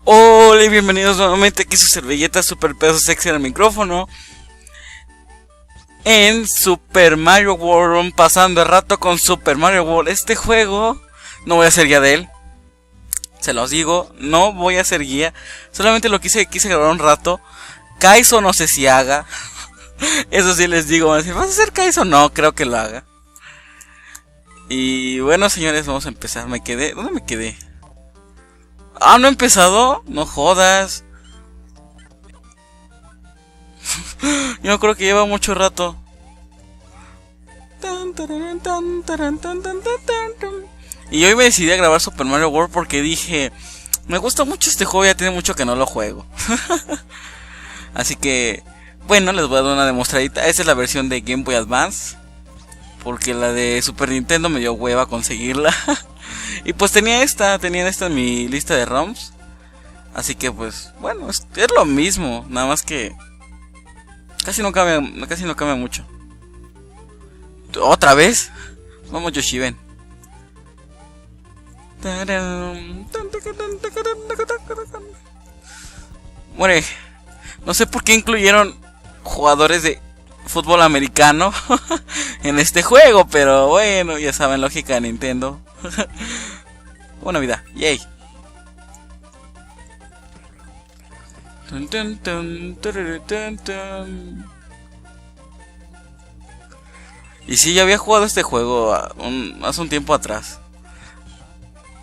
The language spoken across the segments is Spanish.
Hola y bienvenidos nuevamente aquí su servilleta super peso sexy al micrófono en Super Mario World, pasando el rato con Super Mario World. Este juego no voy a ser guía de él, se los digo, no voy a ser guía, solamente lo quise grabar un rato. Kaizo no sé si haga, eso sí les digo, ¿vas a hacer Kaizo? No, creo que lo haga. Y bueno, señores, vamos a empezar. ¿Dónde me quedé? Ah, ¿no he empezado? No jodas. Yo creo que lleva mucho rato. Y hoy me decidí a grabar Super Mario World porque dije, me gusta mucho este juego, ya tiene mucho que no lo juego. Así que, bueno, les voy a dar una demostradita. Esta es la versión de Game Boy Advance, porque la de Super Nintendo me dio hueva conseguirla. Y pues tenía esta en mi lista de ROMs. Así que pues, bueno, es lo mismo, nada más que casi no cambia mucho. ¿Otra vez? Vamos, Yoshi, ven. Muere. No sé por qué incluyeron jugadores de fútbol americano en este juego, pero bueno, ya saben, lógica de Nintendo. Buena vida, yay. Y sí, ya había jugado este juego hace un tiempo atrás,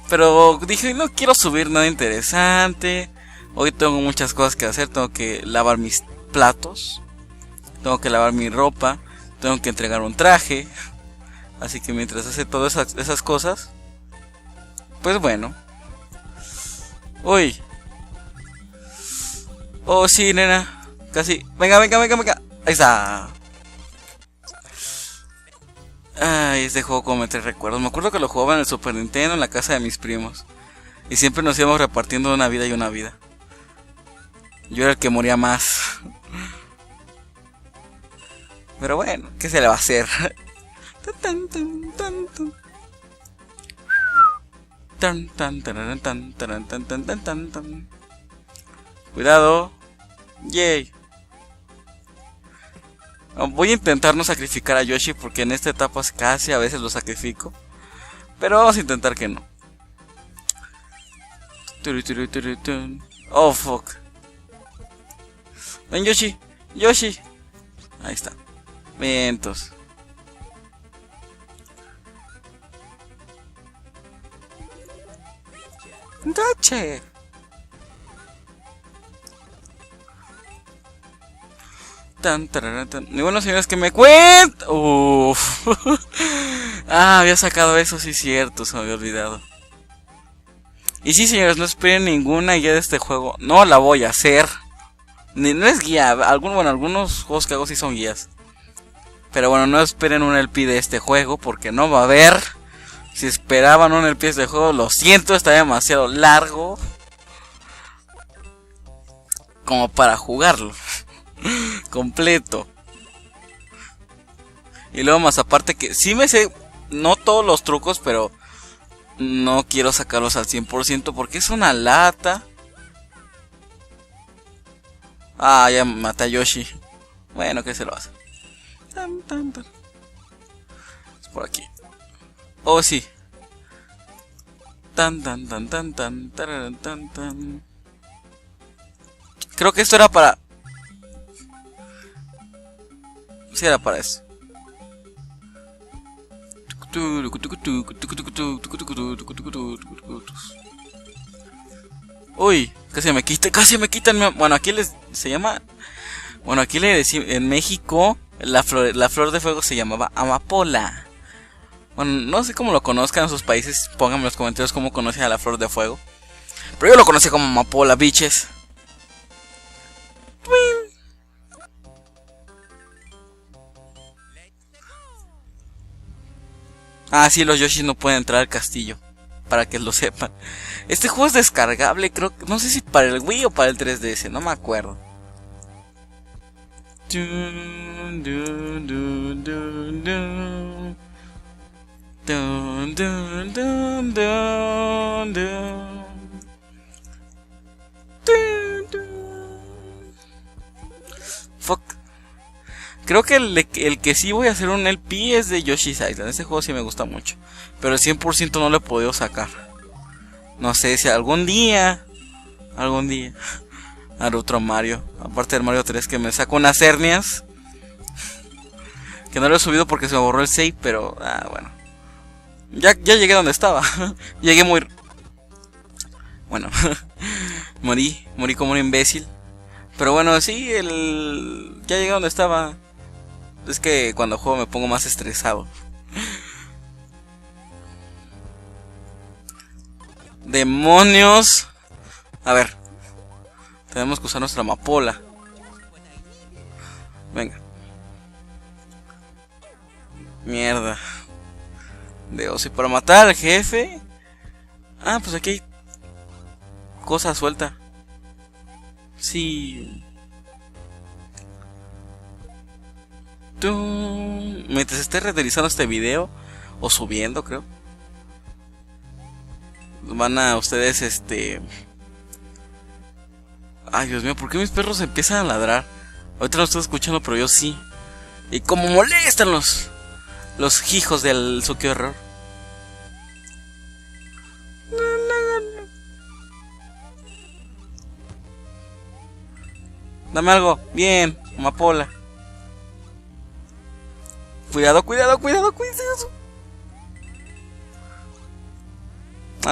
pero dije, no quiero subir nada interesante. Hoy tengo muchas cosas que hacer. Tengo que lavar mis platos, tengo que lavar mi ropa, tengo que entregar un traje. Así que mientras hace todas esas cosas, pues bueno. Uy. Oh, sí, nena. Casi. Venga. Ahí está. Ay, este juego como me trae recuerdos. Me acuerdo que lo jugaba en el Super Nintendo en la casa de mis primos. Y siempre nos íbamos repartiendo una vida y una vida. Yo era el que moría más. Pero bueno, ¿qué se le va a hacer? Cuidado. Yay. Voy a intentar no sacrificar a Yoshi, porque en esta etapa casi a veces lo sacrifico. Pero vamos a intentar que no. Oh, fuck. Ven, Yoshi. Ahí está. Vientos. ¡Dache! Y bueno, señores, que me cuentan. Uff. Ah, había sacado eso, sí, cierto, se me había olvidado. Y sí, señores, no esperen ninguna guía de este juego. No la voy a hacer. No es guía. Algunos juegos que hago sí son guías. Pero bueno, no esperen un LP de este juego, porque no va a haber. Si esperaban un LP de este juego, lo siento, está demasiado largo como para jugarlo completo. Y luego más aparte que sí me sé, no todos los trucos, pero no quiero sacarlos al 100% porque es una lata. Ah, ya maté a Yoshi. Bueno, ¿qué se lo hace? Es por aquí. Oh, sí. Creo que esto era para... Sí, era para eso. Uy, casi me quitan. Bueno, aquí se llama... Bueno, aquí le decimos... En México, la flor de fuego se llamaba amapola. Bueno, no sé cómo lo conozcan en sus países. Pónganme en los comentarios cómo conocen a la flor de fuego. Pero yo lo conocí como amapola, bitches. Ah, sí, los Yoshi no pueden entrar al castillo, para que lo sepan. Este juego es descargable, creo, no sé si para el Wii o para el 3DS, no me acuerdo. Creo que el que sí voy a hacer un LP es de Yoshi's Island. Ese juego sí me gusta mucho. Pero el 100% no lo he podido sacar. No sé si algún día haré otro Mario. Aparte del Mario 3 que me saco unas hernias. Que no lo he subido porque se me borró el save. Pero bueno. Ya llegué donde estaba. Llegué muy... Bueno. morí como un imbécil. Pero bueno, sí, ya llegué donde estaba. Es que cuando juego me pongo más estresado. ¡Demonios! A ver. Tenemos que usar nuestra amapola. Venga. Mierda. Dios, y para matar al jefe... pues aquí hay cosa suelta. Sí. Mientras esté renderizando este video, o subiendo, creo, van a ustedes, ay, Dios mío, ¿por qué mis perros empiezan a ladrar? Ahorita no estoy escuchando, pero yo sí. Y como molestan los hijos del Suki Error. Dame algo, bien, amapola. Cuidado.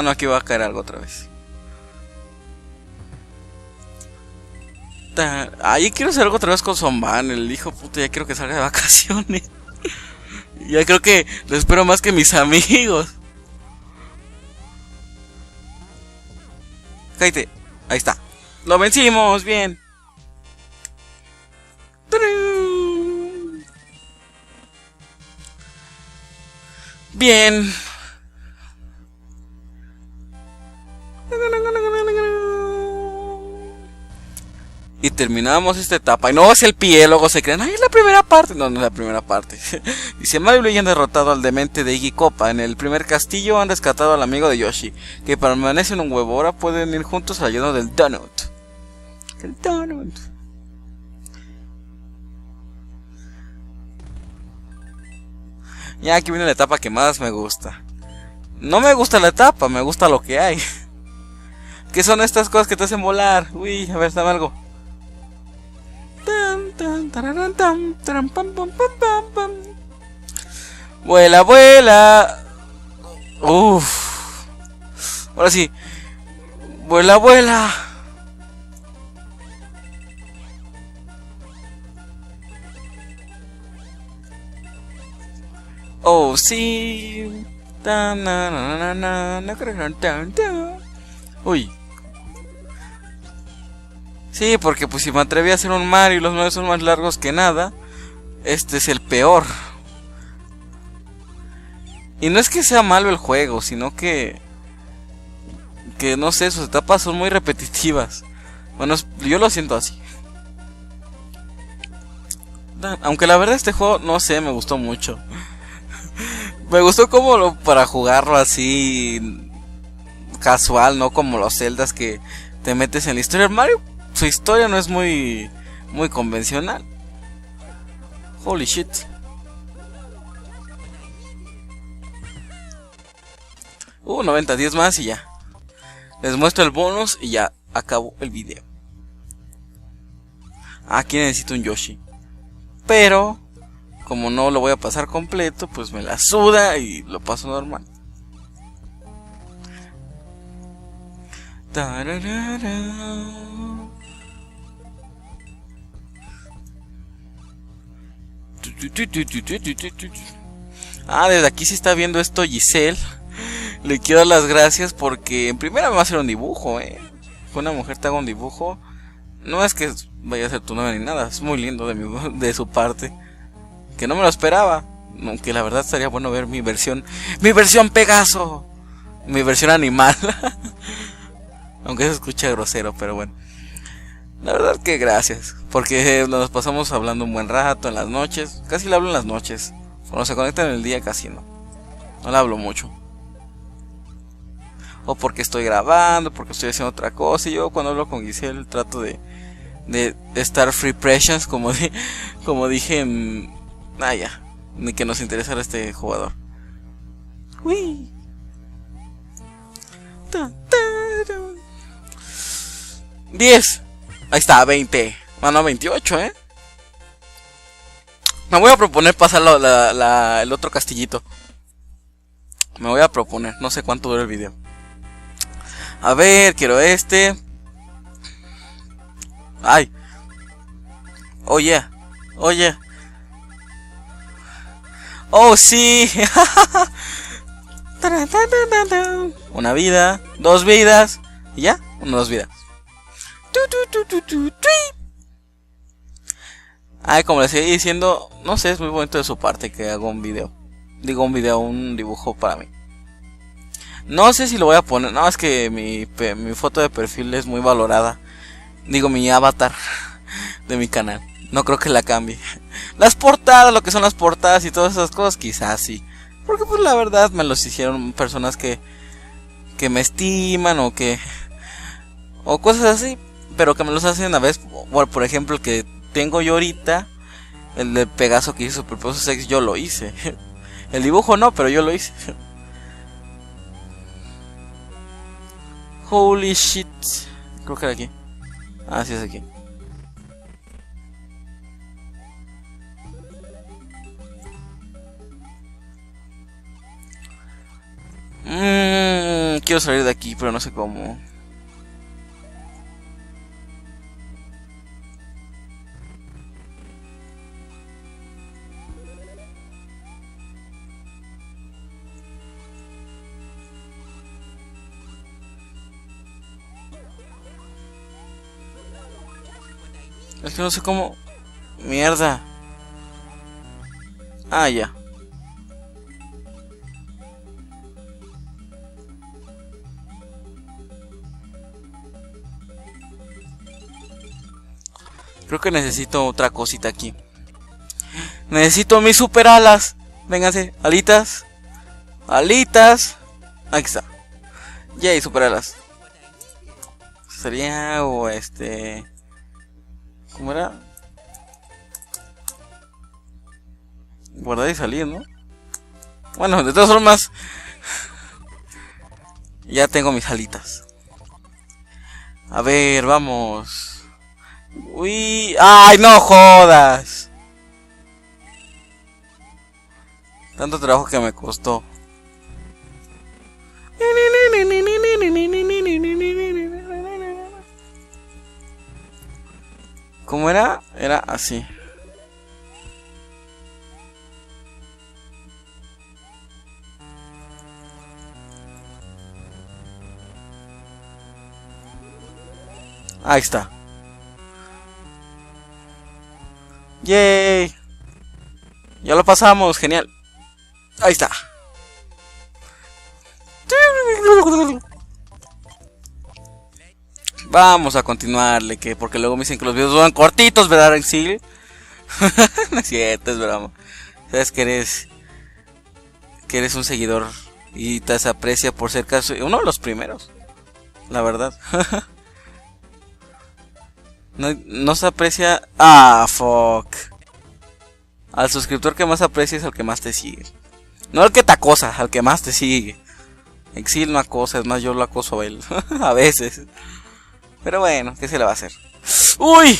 No, aquí va a caer algo otra vez. Yo quiero hacer algo otra vez con Zomban, el hijo puto, ya quiero que salga de vacaciones. Ya creo que lo espero más que mis amigos. Cállate, ahí está. Lo vencimos, bien. Bien. Y terminamos esta etapa. Y no es el pie, luego se creen, ay, es la primera parte. No, no es la primera parte. Dice, Mario y Luigi han derrotado al demente de Iggy Koopa. En el primer castillo han rescatado al amigo de Yoshi, que permanece en un huevo. Ahora pueden ir juntos al ayuno del Donut. El Donut. Ya aquí viene la etapa que más me gusta. No me gusta la etapa, me gusta lo que hay. ¿Qué son estas cosas que te hacen volar? Uy, a ver, dame algo. Vuela, vuela. Uff. Ahora sí. Vuela, vuela. Oh, sí. Uy. Sí, porque pues si me atreví a hacer un Mario y los Mario son más largos que nada, este es el peor. Y no es que sea malo el juego, sino que no sé, sus etapas son muy repetitivas. Bueno, yo lo siento así. Aunque la verdad este juego, no sé, me gustó mucho. Me gustó como para jugarlo así casual, no como los Zeldas que te metes en la historia. El Mario, su historia no es muy convencional. Holy shit. 90, 10 más y ya. Les muestro el bonus y ya acabo el video. Aquí necesito un Yoshi. Pero como no lo voy a pasar completo, pues me la suda y lo paso normal. Desde aquí sí está viendo esto Giselle. Le quiero dar las gracias porque en primera me va a hacer un dibujo, Que una mujer te haga un dibujo. No es que vaya a ser tu novia ni nada, es muy lindo de su parte. Que no me lo esperaba. Aunque la verdad estaría bueno ver mi versión Pegaso. Mi versión animal. Aunque se escucha grosero, pero bueno. La verdad que gracias. Porque nos pasamos hablando un buen rato en las noches. Casi le hablo en las noches. Cuando se conecta en el día casi no. No le hablo mucho. O porque estoy grabando, porque estoy haciendo otra cosa. Y yo cuando hablo con Giselle trato de de Star Free Pressions, como dije en... Ah, ya. Ni que nos interesara este jugador. Uy. 10. Ahí está, 20. Ah, no, 28, Me voy a proponer pasar el otro castillito. Me voy a proponer, no sé cuánto dura el video. A ver, quiero este. Ay. Oye. Oye. Oh, sí. Una vida, 2 vidas. ¿Y ya? 2 vidas. Ay, como les seguí diciendo, no sé, es muy bonito de su parte que haga un video. Digo un dibujo para mí. No sé si lo voy a poner. No, es que mi foto de perfil es muy valorada. Digo, mi avatar de mi canal. No creo que la cambie. Las portadas, lo que son las portadas y todas esas cosas, quizás sí. Porque pues la verdad me los hicieron personas que me estiman o cosas así. Pero que me los hacen a veces. Por ejemplo, el que tengo yo ahorita, el de Pegaso que hizo Super Pegaso Sex, yo lo hice. El dibujo no, pero yo lo hice. Holy shit. Creo que era aquí. Ah, sí es aquí. Quiero salir de aquí, pero no sé cómo. Es que no sé cómo. Mierda. Ah, ya. Creo que necesito otra cosita aquí. Necesito mis super alas. Vénganse, alitas. Alitas. Aquí está. Yay, super alas. Sería o ¿cómo era? Guardar y salir, ¿no? Bueno, de todas formas, ya tengo mis alitas. A ver, vamos. Uy, ay, no jodas. Tanto trabajo que me costó. ¿Cómo era? Era así. Ahí está. Yay. Ya lo pasamos, genial. Ahí está. Vamos a continuarle, porque luego me dicen que los videos son cortitos, ¿verdad, Exil? No es cierto, es broma. Sabes que eres un seguidor y te aprecia por ser casi uno de los primeros, la verdad. No se aprecia. Ah, fuck. Al suscriptor que más aprecia es al que más te sigue. No al que te acosa, al que más te sigue. Exil no acosa, es más, yo lo acoso a él. A veces. Pero bueno, ¿qué se le va a hacer? ¡Uy!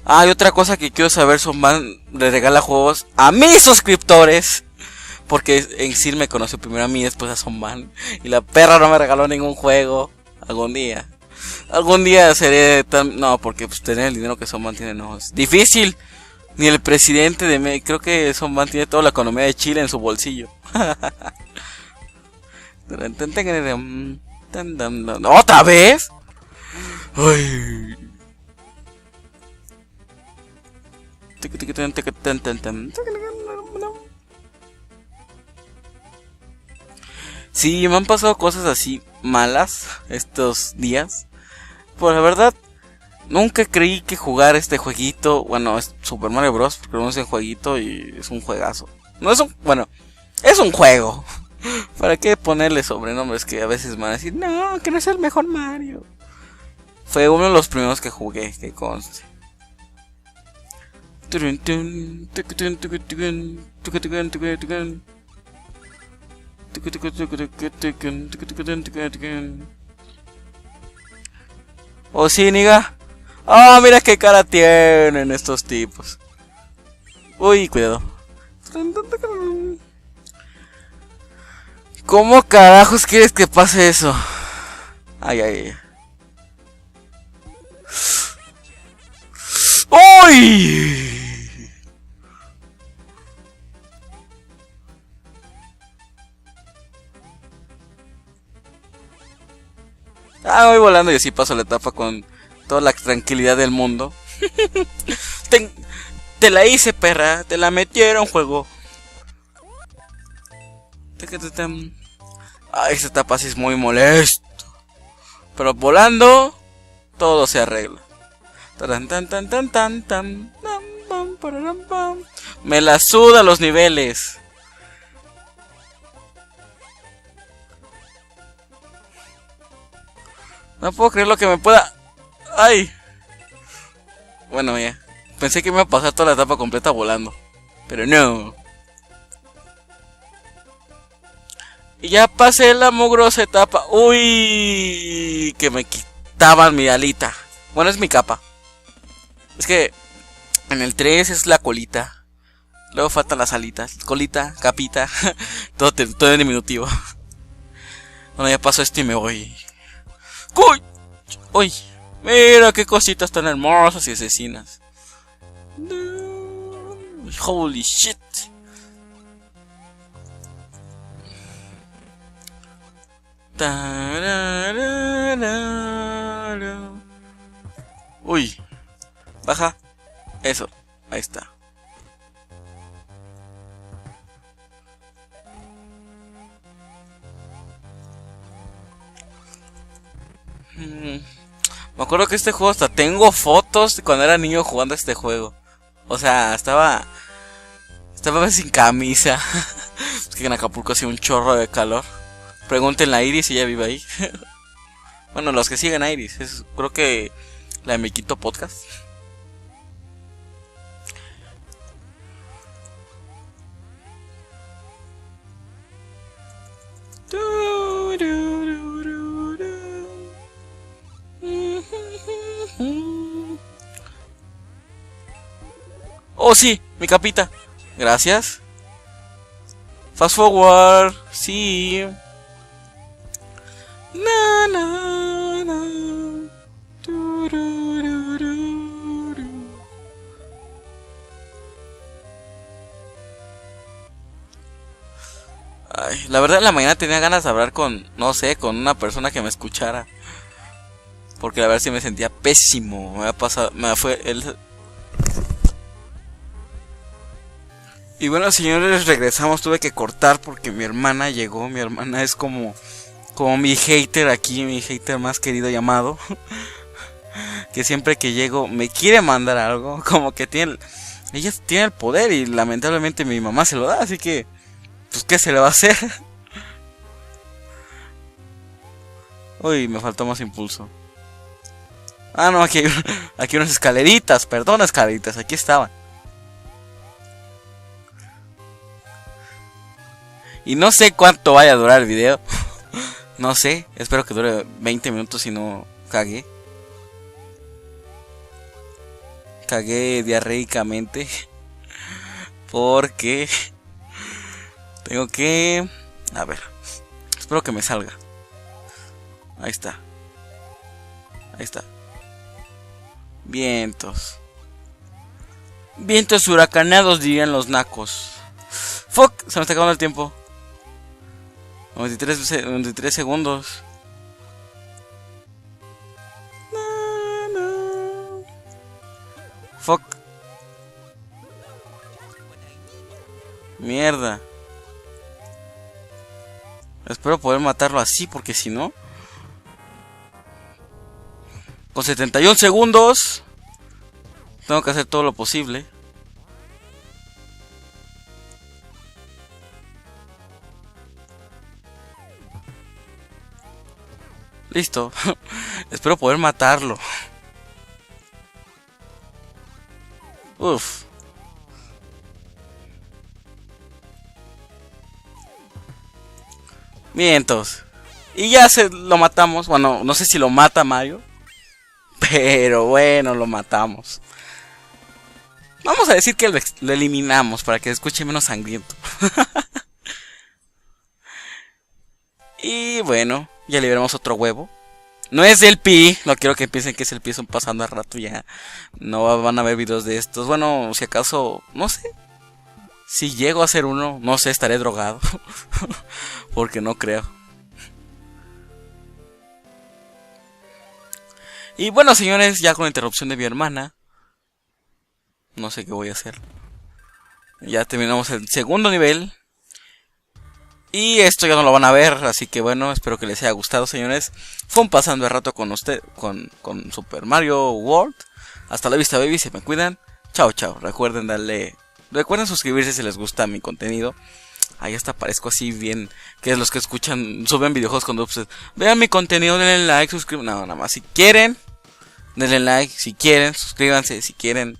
Ah, y otra cosa que quiero saber, Sonban le regala juegos a mis suscriptores. Porque Exil me conoció primero a mí, después a Sonban. Y la perra no me regaló ningún juego. Algún día. Algún día seré tan... No, porque pues, tener el dinero que Sonban tiene no es difícil. Ni el presidente de México. Creo que Sonban tiene toda la economía de Chile en su bolsillo. ¿Otra vez? Ay. Sí, me han pasado cosas así malas estos días. Pues la verdad, Nunca creí que jugar este jueguito, bueno, es Super Mario Bros. Porque no es un jueguito y es un juegazo. No es un, bueno, es un juego. ¿Para qué ponerle sobrenombres que a veces me van a decir, no, que no es el mejor Mario? Fue uno de los primeros que jugué, que conste. Oh, sí, niga. Ah, mira qué cara tienen estos tipos. Uy, cuidado. ¿Cómo carajos quieres que pase eso? Ay, ay, ay. ¡Uy! Ah, voy volando y así paso la etapa con toda la tranquilidad del mundo. Te la hice, perra. Te la metieron, juego. Ay, esta etapa sí es muy molesto. Pero volando, todo se arregla. Me la suda los niveles. No puedo creer lo que me pueda. Ay. Bueno, ya. Pensé que me iba a pasar toda la etapa completa volando. Pero no. Y ya pasé la mugrosa etapa. Uy. Que me quitaban mi alita. Bueno, es mi capa. Es que en el 3 es la colita. Luego faltan las alitas. Colita, capita. todo en diminutivo. Bueno, ya pasó esto y me voy. ¡Uy! ¡Uy! Mira qué cositas tan hermosas y asesinas. Holy shit. Uy. Baja. Eso. Ahí está. Me acuerdo que este juego hasta tengo fotos de cuando era niño jugando este juego. O sea, estaba sin camisa. Es que en Acapulco hacía un chorro de calor. Pregúntenle a Iris si ella vive ahí. Bueno, los que siguen a Iris. Creo que la de Miquito Podcast. Oh, sí, mi capita. Gracias. Fast forward. Sí. Na, na, na. Ay, la verdad en la mañana tenía ganas de hablar con, no sé, con una persona que me escuchara. Porque la verdad sí me sentía pésimo. Me ha pasado, me fue el... Y bueno, señores, regresamos. Tuve que cortar porque mi hermana llegó. Mi hermana es como mi hater aquí, mi hater más querido llamado. Que siempre que llego me quiere mandar algo. Como que ella tiene el poder y lamentablemente mi mamá se lo da. Así que, pues, ¿qué se le va a hacer? Uy, me faltó más impulso. Ah, no, aquí hay unas escaleritas. Perdón, escaleritas, aquí estaban. Y no sé cuánto vaya a durar el video. No sé, espero que dure 20 minutos y no cagué. Cagué diarreicamente. Porque tengo que... A ver, espero que me salga. Ahí está. Ahí está. Vientos. Vientos huracanados, dirían los nacos. Fuck, se me está acabando el tiempo. 93 segundos. Fuck. Mierda. Espero poder matarlo así, porque si no... Con 71 segundos. Tengo que hacer todo lo posible. Listo. Espero poder matarlo. Uf. Mientos. Y ya lo matamos. Bueno, no sé si lo mata Mario. Pero bueno, lo matamos. Vamos a decir que lo eliminamos para que se escuche menos sangriento. Y bueno, ya liberamos otro huevo. No es el Pi, no quiero que piensen que es el Pi, son pasando a rato ya. No van a ver videos de estos. Bueno, si acaso, no sé. Si llego a hacer uno, no sé, estaré drogado. Porque no creo. Y bueno, señores, ya con la interrupción de mi hermana. No sé qué voy a hacer. Ya terminamos el segundo nivel. Y esto ya no lo van a ver, así que bueno, espero que les haya gustado, señores. Fue un pasando el rato con usted, con Super Mario World. Hasta la vista, baby, se me cuidan. Chao, chao. Recuerden suscribirse si les gusta mi contenido. Ahí hasta parezco así bien, que es los que escuchan, suben videojuegos con dubstep. Vean mi contenido, denle like, suscríbanse. No, nada más, si quieren, denle like, si quieren, suscríbanse, si quieren.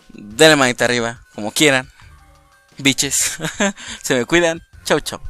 Denle manita arriba, como quieran. Biches, se me cuidan. Chau, chau.